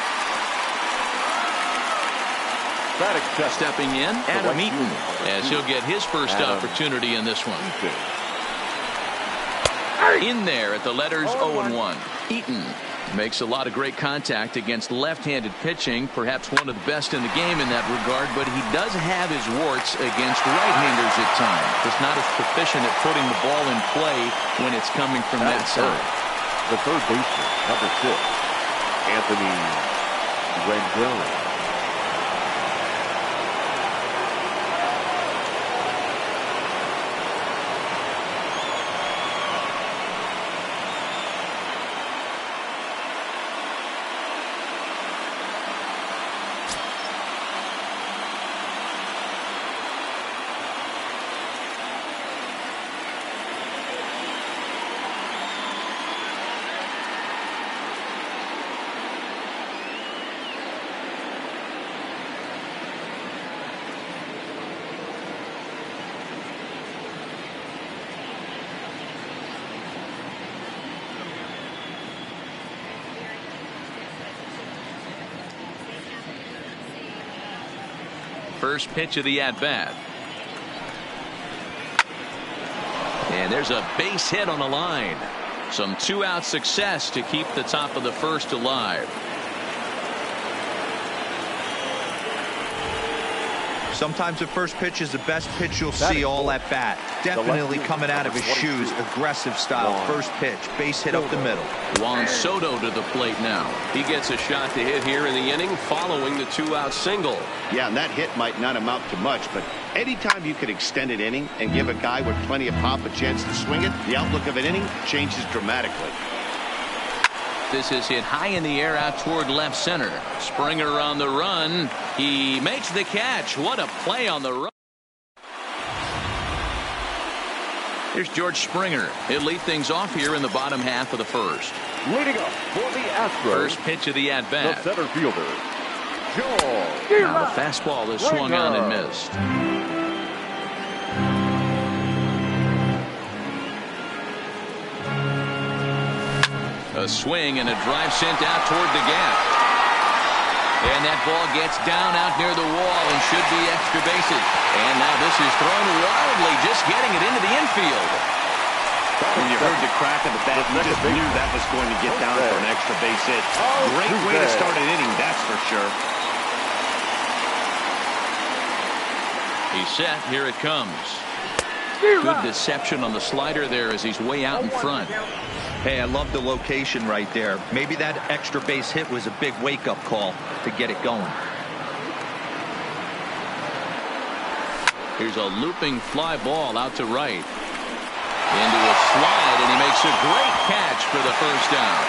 Stepping in, Adam Eaton, as he'll get his first opportunity in this one. In there at the letters 0-1. Eaton makes a lot of great contact against left-handed pitching, perhaps one of the best in the game in that regard, but he does have his warts against right-handers at times. Just not as proficient at putting the ball in play when it's coming from that side. The third baseman, number 6, Anthony Rendon. First pitch of the at-bat. And there's a base hit on the line. Some two-out success to keep the top of the first alive. Sometimes the first pitch is the best pitch you'll see all at bat. Definitely coming out of his shoes. Aggressive style. First pitch. Base hit up the middle. Juan Soto to the plate now. He gets a shot to hit here in the inning following the two-out single. Yeah, and that hit might not amount to much, but anytime you can extend an inning and give a guy with plenty of pop a chance to swing it, the outlook of an inning changes dramatically. This is hit high in the air out toward left center. Springer on the run. He makes the catch. What a play on the run. Here's George Springer. He'll lead things off here in the bottom half of the first. Leading up for the Astros. First pitch of the at-bat. The center fielder, George. Now the fastball is swung on and missed. A swing and a drive sent out toward the gap. And that ball gets down out near the wall and should be extra bases. And now this is thrown wildly, just getting it into the infield. When you heard the crack of the bat, you just knew that was going to get down for an extra base hit. Great way to start an inning, that's for sure. He's set. Here it comes. Good deception on the slider there as he's way out in front. Hey, I love the location right there. Maybe that extra base hit was a big wake-up call to get it going. Here's a looping fly ball out to right. Into a slide, and he makes a great catch for the first out.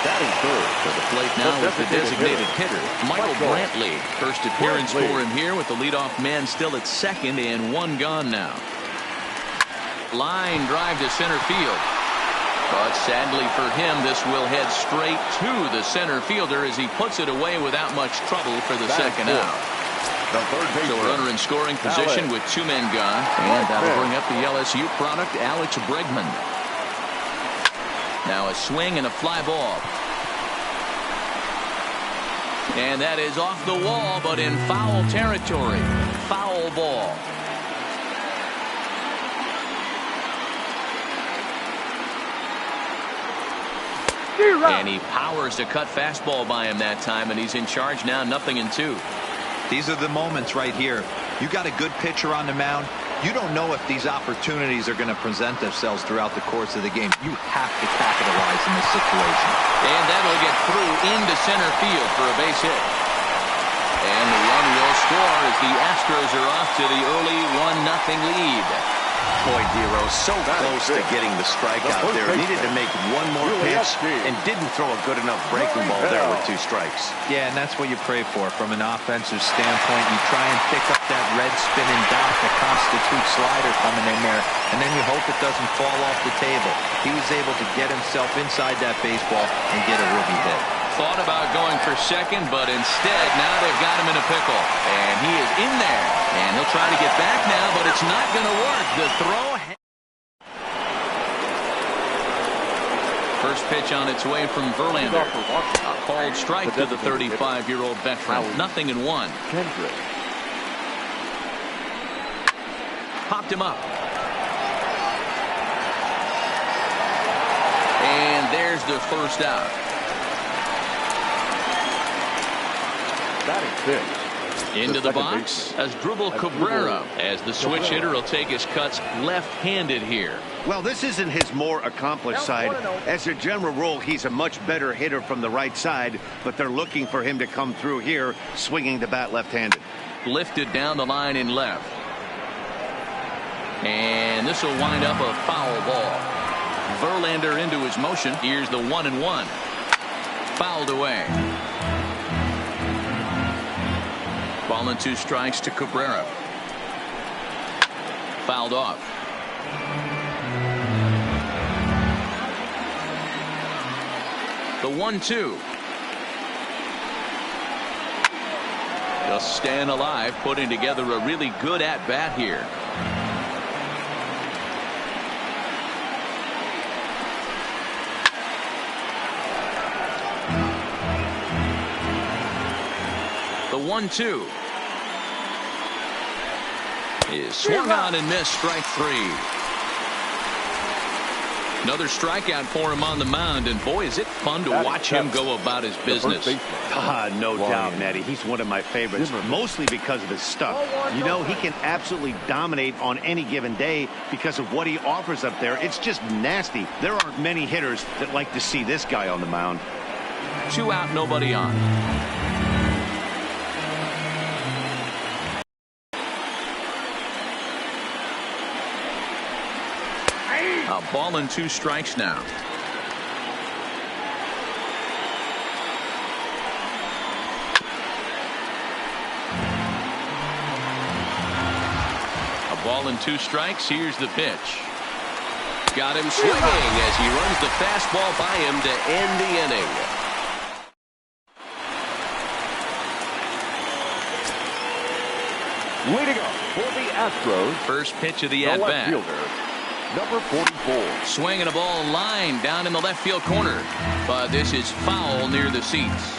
Batting third. To the plate now is the designated hitter, Michael Brantley. First appearance for him here with the leadoff man still at second and one gone now. Line drive to center field. But sadly for him, this will head straight to the center fielder as he puts it away without much trouble for the second out. So a runner in scoring position with two men gone. And that'll bring up the LSU product, Alex Bregman. Now a swing and a fly ball. And that is off the wall, but in foul territory. Foul ball. And he powers a cut fastball by him that time, and he's in charge now, 0-2. These are the moments right here. You got a good pitcher on the mound. You don't know if these opportunities are going to present themselves throughout the course of the game. You have to capitalize in this situation. And that'll get through into center field for a base hit. And the run will score as the Astros are off to the early 1-0 lead. Boy, Dero, so close to getting the strikeout there. Needed to make one more pitch and didn't throw a good enough breaking ball there with 2 strikes. Yeah, and that's what you pray for from an offensive standpoint. You try and pick up that red spinning dot that constitutes slider coming in there, and then you hope it doesn't fall off the table. He was able to get himself inside that baseball and get a ribby hit. Thought about going for second, but instead now they've got him in a pickle. And he is in there. And he'll try to get back now, but it's not going to work. The throw. First pitch on its way from Verlander. A called strike to the 35-year-old veteran. 0-1. Kendrick. Popped him up. And there's the first out. Batting fifth. Into the box as Dribble Cabrera, as the switch hitter will take his cuts left-handed here. Well, this isn't his more accomplished side. As a general rule, he's a much better hitter from the right side, but they're looking for him to come through here, swinging the bat left-handed. Lifted down the line in left. And this will wind up a foul ball. Verlander into his motion. Here's the 1-1. Fouled away. Ball and 2 strikes to Cabrera. Fouled off. The 1-2. Just staying alive, putting together a really good at-bat here. The 1-2 is swung on and missed. Strike 3. Another strikeout for him on the mound, and boy, is it fun to watch him go about his business. No doubt, Matty. He's one of my favorites, mostly because of his stuff. You know, he can absolutely dominate on any given day because of what he offers up there. It's just nasty. There aren't many hitters that like to see this guy on the mound. 2 out, nobody on. A ball and 2 strikes now. A ball and 2 strikes. Here's the pitch. Got him swinging as he runs the fastball by him to end the inning. Leading up for the Astros. First pitch of the left at-bat. fielder, number 44. Swinging a ball line down in the left field corner. But this is foul near the seats.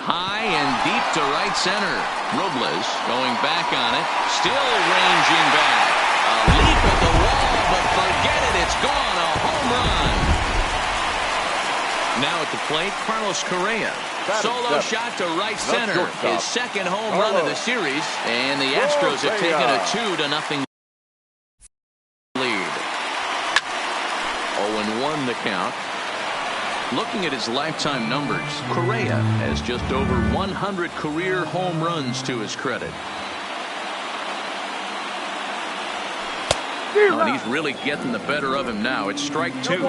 High and deep to right center. Robles going back on it. Still ranging back. A leap at the wall, but forget it. It's gone. A home run. Now at the plate, Carlos Correa. Solo shot to right center. His second home run of the series. And the Astros have taken a 2-0 lead. 0-1 the count. Looking at his lifetime numbers, Correa has just over 100 career home runs to his credit. And he's really getting the better of him now. It's strike 2.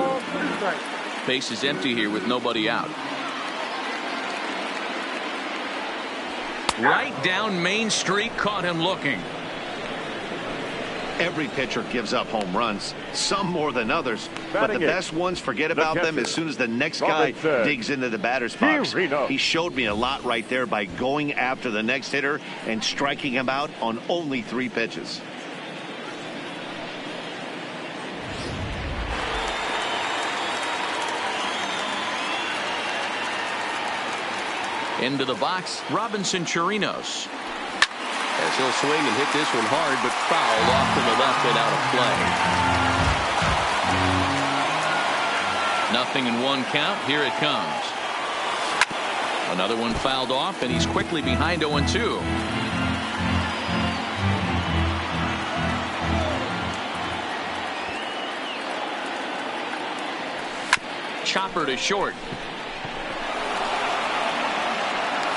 Base is empty here with nobody out. Right down Main Street, caught him looking. Every pitcher gives up home runs, some more than others, but the best ones forget about them as soon as the next guy digs into the batter's box. He showed me a lot right there by going after the next hitter and striking him out on only 3 pitches. Into the box, Robinson Chirinos. As he'll swing and hit this one hard, but fouled off to the left and out of play. 0-1 count. Here it comes. Another one fouled off, and he's quickly behind 0-2. Chopper to short.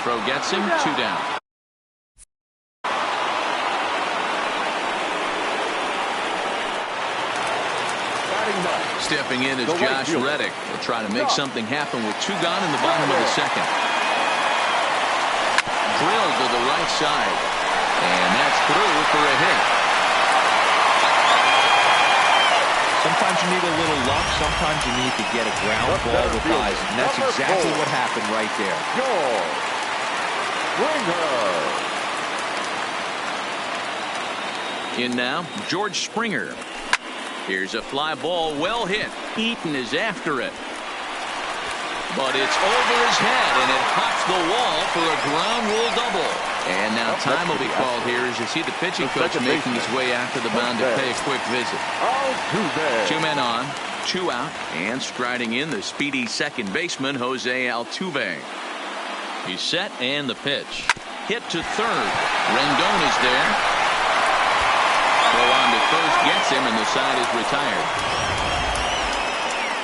throw gets him 2 down. Stepping in is Josh Reddick. Will try to make something happen with 2 gone in the bottom of the second. Drilled to the right side. And that's through for a hit. Sometimes you need a little luck. Sometimes you need to get a ground ball with eyes. And that's exactly what happened right there. In now, George Springer. Here's a fly ball, well hit. Eaton is after it. But it's over his head, and it hops the wall for a ground rule double. And now time will be called here as you see the pitching coach making his way after the mound to pay a quick visit. 2 men on, 2 out, and striding in the speedy second baseman, Jose Altuve. He's set, and the pitch. Hit to third. Rendon is there. Throw on to first gets him, and the side is retired.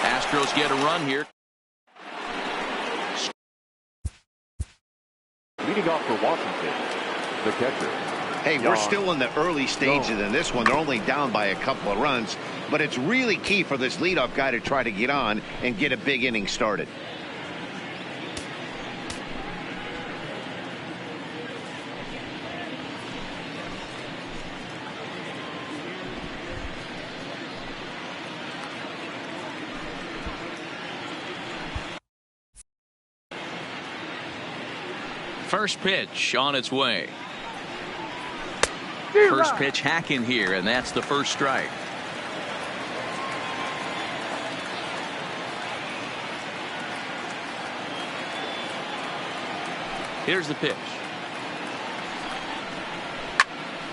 Astros get a run here. Leading off for Washington, the catcher. Hey, we're still in the early stages in this one. They're only down by a couple of runs, but it's really key for this leadoff guy to try to get on and get a big inning started. First pitch on its way. First pitch hacking here, and that's the first strike. Here's the pitch.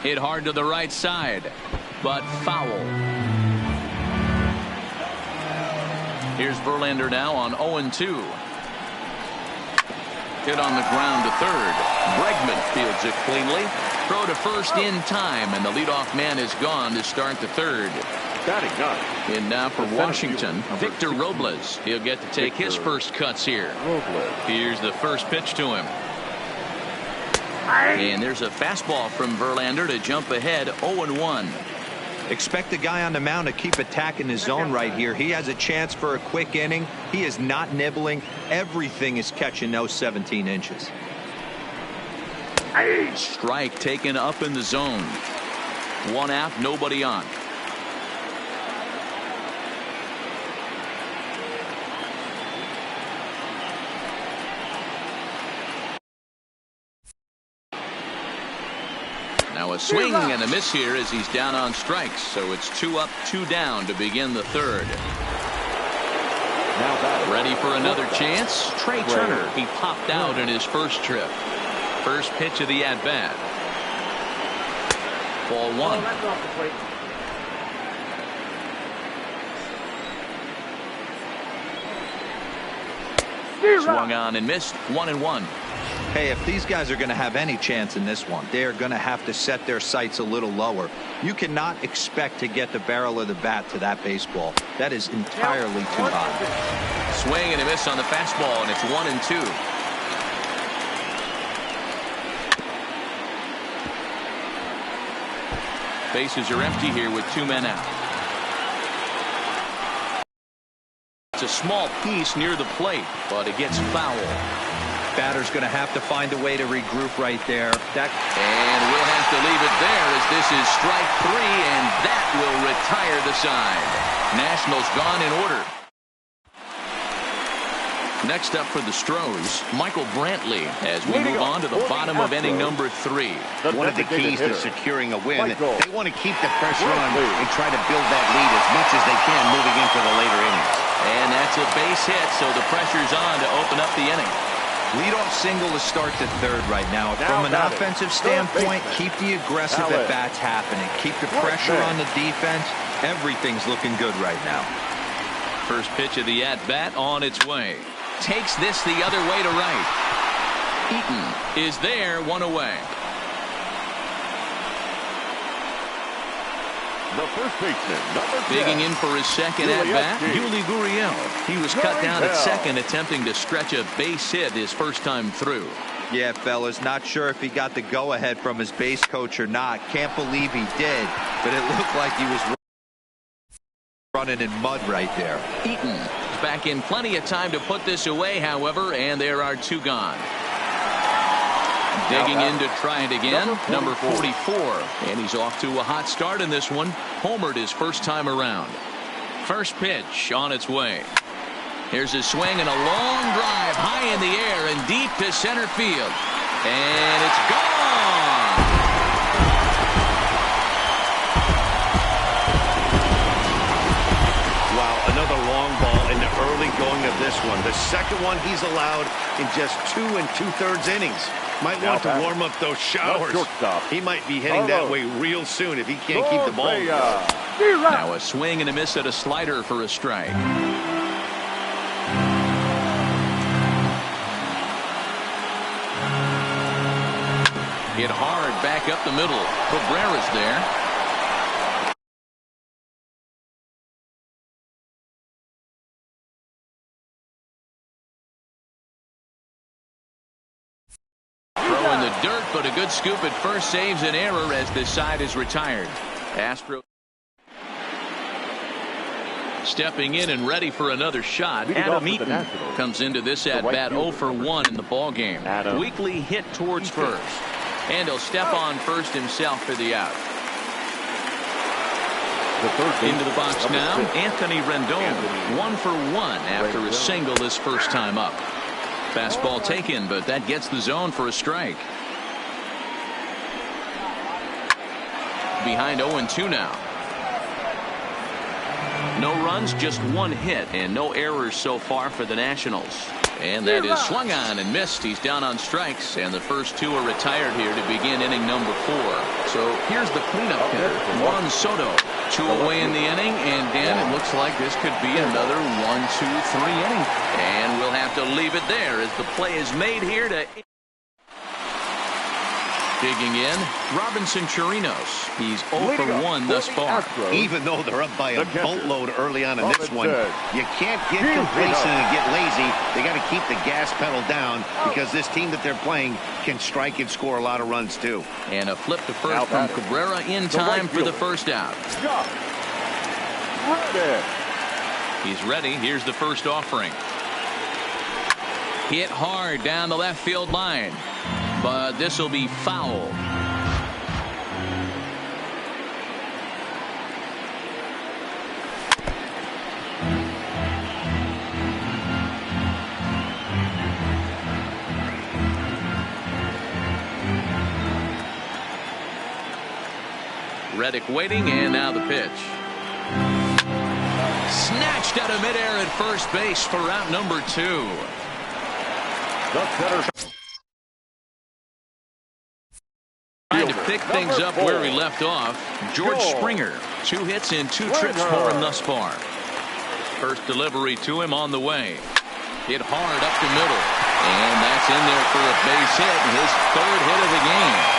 Hit hard to the right side, but foul. Here's Verlander now on 0-2. Hit on the ground to third. Bregman fields it cleanly. Throw to first in time, and the leadoff man is gone to start the third. In now for Washington, Victor Robles. He'll get to take his first cuts here. Here's the first pitch to him. And there's a fastball from Verlander to jump ahead 0-1. Expect the guy on the mound to keep attacking his zone right here. He has a chance for a quick inning. He is not nibbling. Everything is catching those 17 inches. Strike taken up in the zone. 1 out, nobody on. Now a swing and a miss here as he's down on strikes. So it's 2 up, 2 down to begin the third. Ready for another chance? Trey Turner. He popped out in his first trip. First pitch of the at-bat. Ball 1. Swung on and missed. 1-1. Hey, if these guys are going to have any chance in this one, they are going to have to set their sights a little lower. You cannot expect to get the barrel of the bat to that baseball. That is entirely too high. Swing and a miss on the fastball, and it's 1-2. Bases are empty here with 2 men out. It's a small piece near the plate, but it gets foul. Batter's going to have to find a way to regroup right there. And we'll have to leave it there as this is strike 3, and that will retire the side. Nationals gone in order. Next up for the Stros, Michael Brantley as we move on to the bottom of inning number 3. One of the keys to securing a win, they want to keep the pressure on and try to build that lead as much as they can moving into the later innings. And that's a base hit, so the pressure's on to open up the inning. Leadoff single to start the third right now. From an offensive standpoint, keep the aggressive at-bats happening. Keep the pressure on the defense. Everything's looking good right now. First pitch of the at-bat on its way. Takes this the other way to right. Eaton is there, 1 away. The first baseman, number 10. Digging in for his second at-bat, Yuli Gurriel. He was cut down at second, attempting to stretch a base hit his first time through. Yeah, fellas, not sure if he got the go-ahead from his base coach or not. Can't believe he did, but it looked like he was running in mud right there. Eaton is back in plenty of time to put this away, however, and there are 2 gone. Digging in to try it again, number 44. And he's off to a hot start in this one. Homered his first time around. First pitch on its way. Here's a swing and a long drive high in the air and deep to center field. And it's gone. Wow, another long ball in the early going of this one. The second one he's allowed in just 2 2/3 innings. Might want to warm up those showers. He might be heading that way real soon if he can't keep the ball. Now a swing and a miss at a slider for a strike. Hit hard back up the middle. Cabrera's there. Throw in the dirt, but a good scoop at first saves an error as this side is retired. Astro stepping in and ready for another shot. Adam Eaton comes into this at bat 0 for 1 in the ball game. Weekly hit towards first, and he'll step on first himself for the out. Into the box now, Anthony Rendon, 1 for 1 after a single his first time up. Fastball taken, but that gets the zone for a strike. Behind 0-2 now. No runs, just 1 hit, and no errors so far for the Nationals. And that is swung on and missed. He's down on strikes, and the first 2 are retired here to begin inning number 4. So here's the cleanup hitter, Juan Soto. 2 away in the inning, and Dan, it looks like this could be another 1, 2, 3 inning. And we'll have to leave it there as the play is made here to... Digging in, Robinson Chirinos. He's 0 for 1 thus far. Even though they're up by a boatload early on in this one, you can't get complacent and get lazy. They got to keep the gas pedal down because this team that they're playing can strike and score a lot of runs too. And a flip to first from Cabrera in time for the first out. He's ready. Here's the first offering. Hit hard down the left field line. But this will be foul. Reddick waiting, and now the pitch. Snatched out of midair at first base for out number 2. Trying to pick things up where he left off. George Springer, 2 hits in 2 trips for him thus far. First delivery to him on the way. Hit hard up the middle. And that's in there for a base hit, his 3rd hit of the game.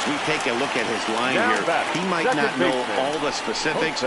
we take a look at his line Now here, back, he might second not know baseman, all the specifics,